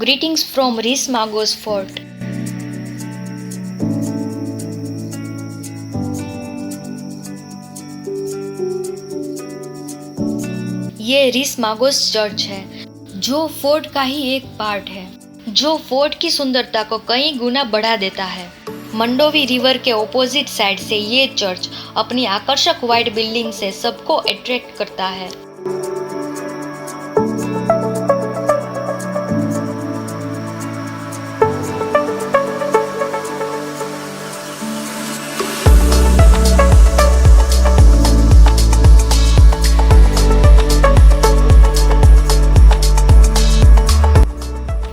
Greetings from Rees Magos Fort. ये रीस Magos church है जो फोर्ट का ही एक पार्ट है, जो फोर्ट की सुंदरता को कई गुना बढ़ा देता है। मंडोवी रिवर के ऑपोजिट साइड से ये चर्च अपनी आकर्षक व्हाइट बिल्डिंग से सबको अट्रैक्ट करता है।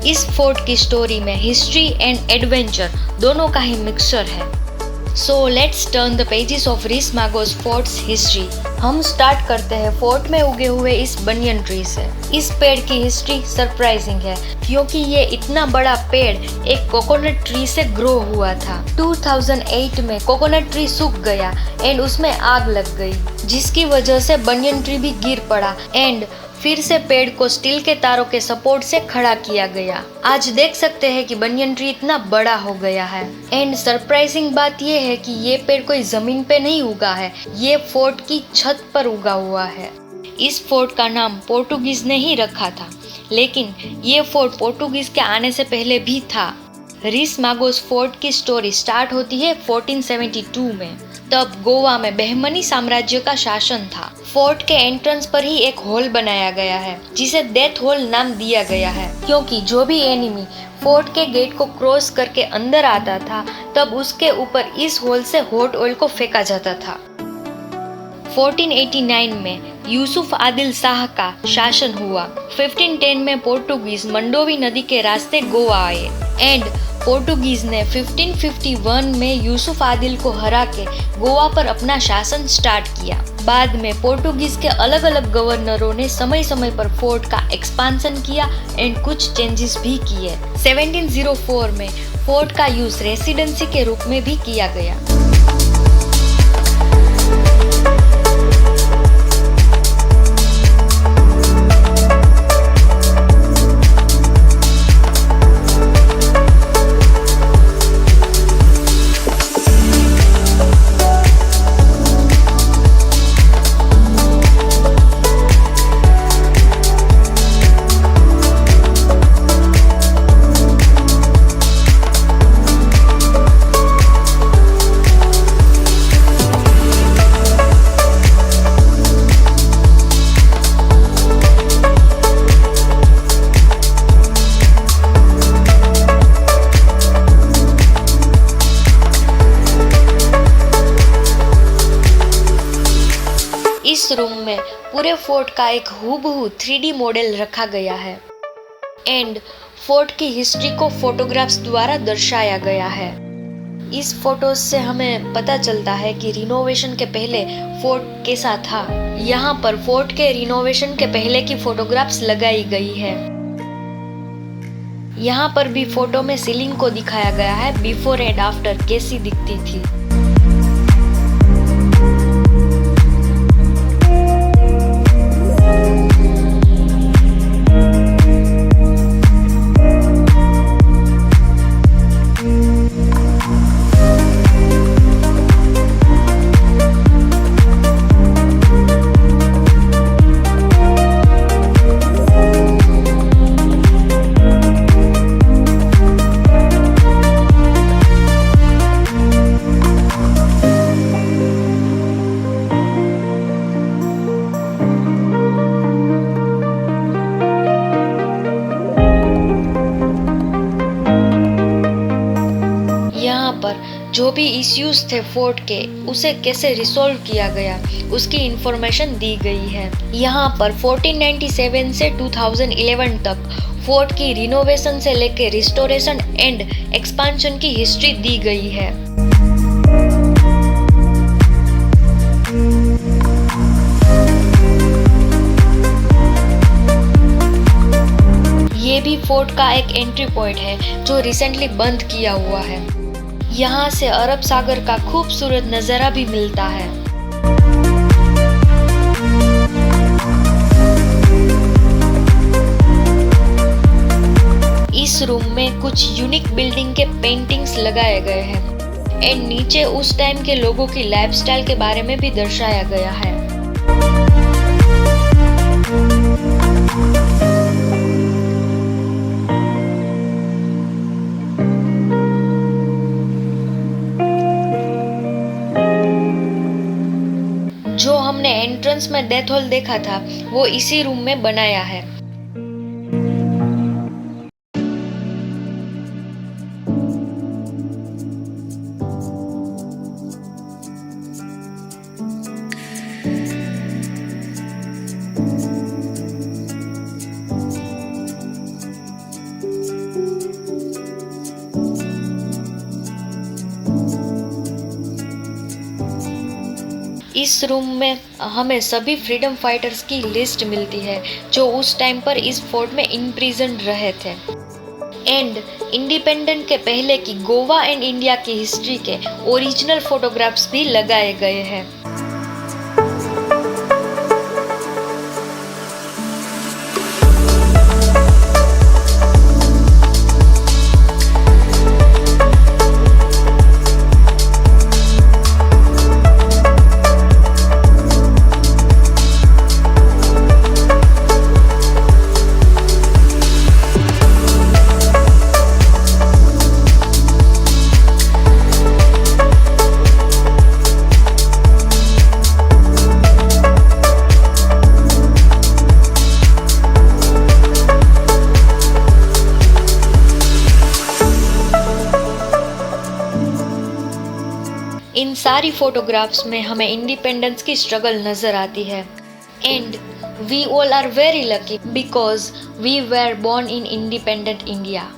इस फोर्ट की स्टोरी में हिस्ट्री एंड एडवेंचर दोनों का ही मिक्सचर है। So let's turn the pages of Reis Magos fort's history. हम स्टार्ट करते हैं फोर्ट में उगे हुए इस बनियन ट्री से। इस पेड़ की हिस्ट्री सरप्राइजिंग है क्योंकि ये इतना बड़ा पेड़ एक कोकोनट ट्री से ग्रो हुआ था। 2008 में कोकोनट ट्री सूख गया एंड उसमें आग लग गई, जिसकी वजह से बनियन ट्री भी गिर पड़ा एंड फिर से पेड़ को स्टील के तारों के सपोर्ट से खड़ा किया गया। आज देख सकते हैं कि बनियन ट्री इतना बड़ा हो गया है। एंड सरप्राइजिंग बात यह है कि ये पेड़ कोई जमीन पे नहीं उगा है, ये फोर्ट की छत पर उगा हुआ है। इस फोर्ट का नाम पोर्टुगीज ने ही रखा था, लेकिन ये फोर्ट पोर्टुगीज के आने से पहले भी था। रीस मागोस फोर्ट की स्टोरी स्टार्ट होती है 1472 में। तब गोवा में बहमनी साम्राज्य का शासन था। फोर्ट के एंट्रेंस पर ही एक हॉल बनाया गया है जिसे डेथ हॉल नाम दिया गया है, क्योंकि जो भी एनिमी फोर्ट के गेट को क्रॉस करके अंदर आता था तब उसके ऊपर इस हॉल से हॉट ऑयल को फेंका जाता था। 1489 में यूसुफ आदिल शाह का शासन हुआ। 1510 में पोर्टुगीज मंडोवी नदी के रास्ते गोवा आए एंड पोर्टुगीज ने 1551 में यूसुफ आदिल को हरा के गोवा पर अपना शासन स्टार्ट किया। बाद में पोर्टुगीज के अलग अलग गवर्नरों ने समय समय पर फोर्ट का एक्सपांशन किया एंड कुछ चेंजेस भी किए। 1704 में फोर्ट का यूज रेसिडेंसी के रूप में भी किया गया। इस रूम में पूरे फोर्ट का एक हूबहू 3D मॉडल रखा गया है एंड फोर्ट की हिस्ट्री को फोटोग्राफ्स द्वारा दर्शाया गया है। इस फोटोज से हमें पता चलता है कि रिनोवेशन के पहले फोर्ट कैसा था। यहाँ पर फोर्ट के रिनोवेशन के पहले की फोटोग्राफ्स लगाई गई है। यहाँ पर भी फोटो में सीलिंग को दिखाया गया है बिफोर एंड आफ्टर कैसी दिखती थी। जो भी इश्यूज थे फोर्ट के, उसे कैसे रिसोल्व किया गया उसकी इंफॉर्मेशन दी गई है। यहाँ पर 1497 से 2011 तक फोर्ट की रिनोवेशन से लेकर रिस्टोरेशन एंड एक्सपांशन की हिस्ट्री दी गई है। ये भी फोर्ट का एक एंट्री पॉइंट है जो रिसेंटली बंद किया हुआ है। यहाँ से अरब सागर का खूबसूरत नज़ारा भी मिलता है। इस रूम में कुछ यूनिक बिल्डिंग के पेंटिंग्स लगाए गए हैं एंड नीचे उस टाइम के लोगों की लाइफस्टाइल के बारे में भी दर्शाया गया है। जो हमने एंट्रेंस में डेथ हॉल देखा था वो इसी रूम में बनाया है। इस रूम में हमें सभी फ्रीडम फाइटर्स की लिस्ट मिलती है जो उस टाइम पर इस फोर्ट में इम्प्रिजन रहे थे एंड इंडिपेंडेंट के पहले की गोवा एंड इंडिया की हिस्ट्री के ओरिजिनल फोटोग्राफ्स भी लगाए गए हैं। इन सारी फोटोग्राफ्स में हमें इंडिपेंडेंस की स्ट्रगल नजर आती है and we all are very lucky because we were born in independent India.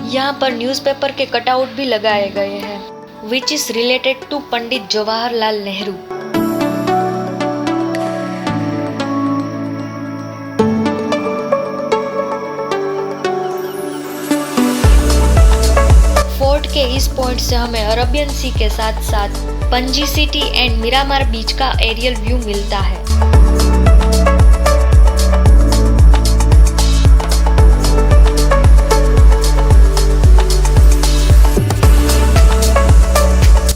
यहाँ पर न्यूज़पेपर के कटआउट भी लगाए गए हैं which is related to Pandit Jawaharlal Nehru. Fort के इस पॉइंट से हमें अरबियन सी के साथ साथ पंजी सिटी एंड मिरामार बीच का एरियल व्यू मिलता है।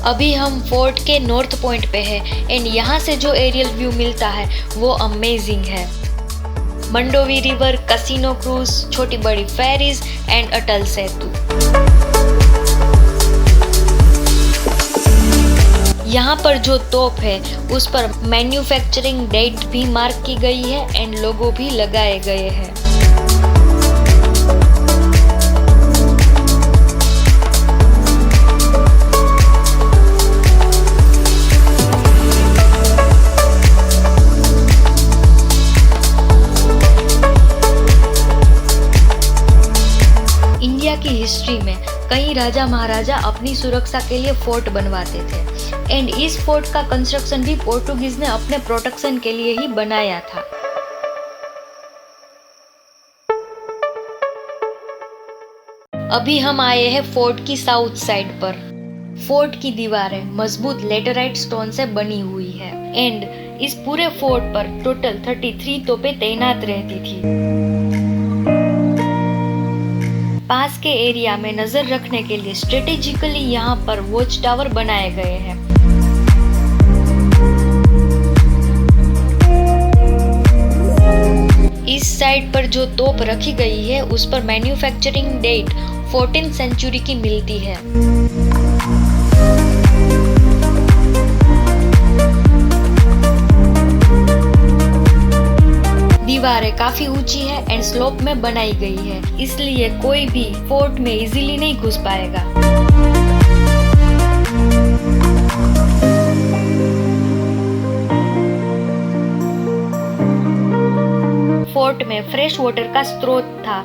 अभी हम फोर्ट के नॉर्थ पॉइंट पे हैं एंड यहाँ से जो एरियल व्यू मिलता है वो अमेजिंग है। मंडोवी रिवर, कैसीनो क्रूज, छोटी बड़ी फेरीज एंड अटल सेतु। यहाँ पर जो तोप है उस पर मैन्युफैक्चरिंग डेट भी मार्क की गई है एंड लोगो भी लगाए गए हैं। इंडिया की हिस्ट्री में कई राजा महाराजा अपनी सुरक्षा के लिए फोर्ट बनवाते थे एंड इस फोर्ट का कंस्ट्रक्शन भी पोर्टुगीज ने अपने प्रोटेक्शन के लिए ही बनाया था। अभी हम आए हैं फोर्ट की साउथ साइड पर। फोर्ट की दीवारें मजबूत लेटराइट स्टोन से बनी हुई है एंड इस पूरे फोर्ट पर टोटल 33 तोपें तैनात रहती थी। पास के एरिया में नजर रखने के लिए स्ट्रेटेजिकली यहाँ पर वॉच टावर बनाए गए हैं। इस साइड पर जो तोप रखी गई है उस पर मैन्युफैक्चरिंग डेट 14th सेंचुरी की मिलती है। दीवारें काफी ऊंची है एंड स्लोप में बनाई गई है, इसलिए कोई भी फोर्ट में इजीली नहीं घुस पाएगा। फोर्ट में फ्रेश वाटर का स्रोत था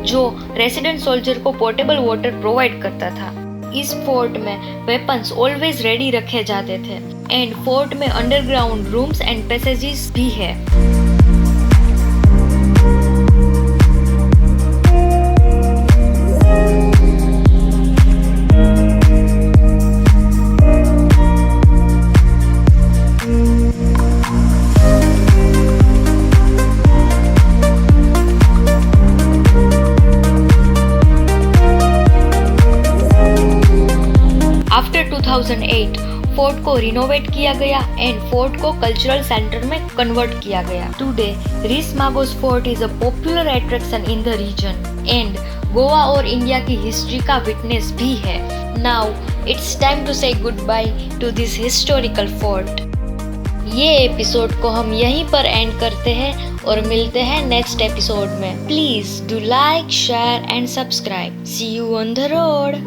जो रेसिडेंट सोल्जर को पोर्टेबल वाटर प्रोवाइड करता था। इस फोर्ट में वेपन्स ऑलवेज रेडी रखे जाते थे एंड फोर्ट में अंडरग्राउंड रूम्स एंड पैसेजेस भी है। आफ्टर 2008 फोर्ट को रिनोवेट किया गया एंड फोर्ट को कल्चरल सेंटर में कन्वर्ट किया गया। Today Reis Magos fort is a popular attraction in the region and Goa और इंडिया की हिस्ट्री का विटनेस भी है। Now it's time to say goodbye to this historical fort. ये एपिसोड को हम यहीं पर एंड करते हैं और मिलते हैं नेक्स्ट एपिसोड में। Please do like, share and subscribe. See you on the road.